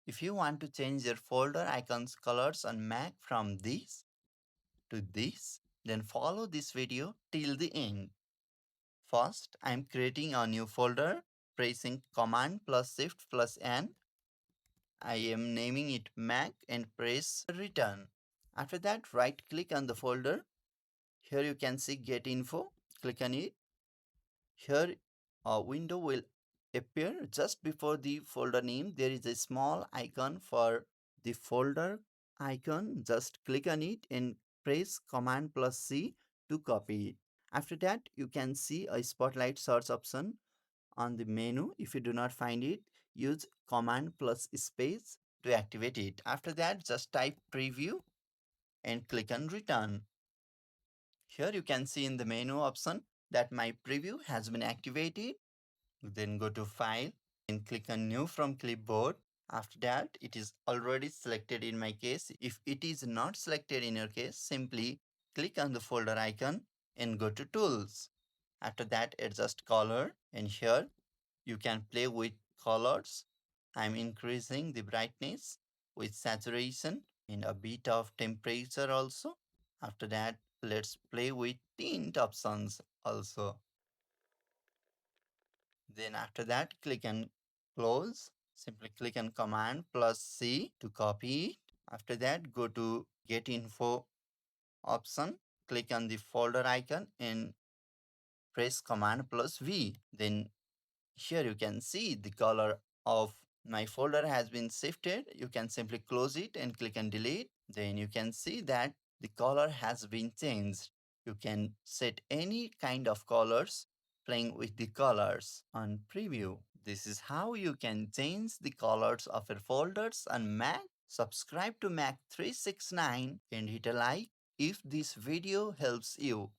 If you want to change your folder icons colors on Mac from this to this, then follow this video till the end. First, I'm creating a new folder, pressing Command plus Shift plus N. I am naming it Mac and press Return. After that, right click on the folder. Here you can see Get Info. Click on it. Here a window will appear just before the folder name. There is a small icon for the folder icon. Just click on it and press Command plus C to copy it. After that, you can see a spotlight search option on the menu. If you do not find it, use Command plus space to activate it. After that, just type preview and click on return. Here you can see in the menu option that my preview has been activated. Then go to File and click on New from Clipboard. After that, it is already selected in my case. If it is not selected in your case, simply click on the folder icon and go to Tools. After that, adjust color, and here you can play with colors. I'm increasing the brightness with saturation and a bit of temperature also. After that, let's play with tint options also. Then after that, click on close. Simply click on Command plus C to copy it. After that, go to Get Info option. Click on the folder icon and press Command plus V. Then here you can see the color of my folder has been shifted. You can simply close it and click on delete. Then you can see that the color has been changed. You can set any kind of colors playing with the colors on preview. This is how you can change the colors of your folders on Mac. Subscribe to Mac 369 and hit a like if this video helps you.